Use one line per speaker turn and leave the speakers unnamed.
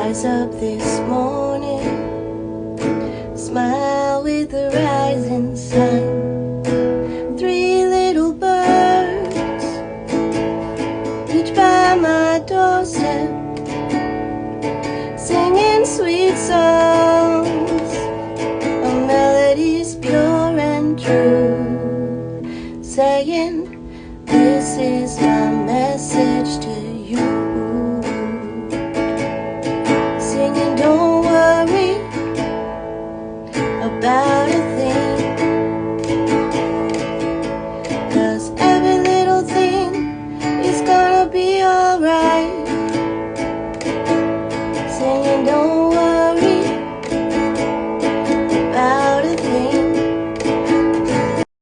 rise up this morning, smile with the rising sun. Three little birds, each by my doorstep, singing sweet songs of melodies pure and true, saying, this is my message to you. Singing, don't worry about a thing, 'cause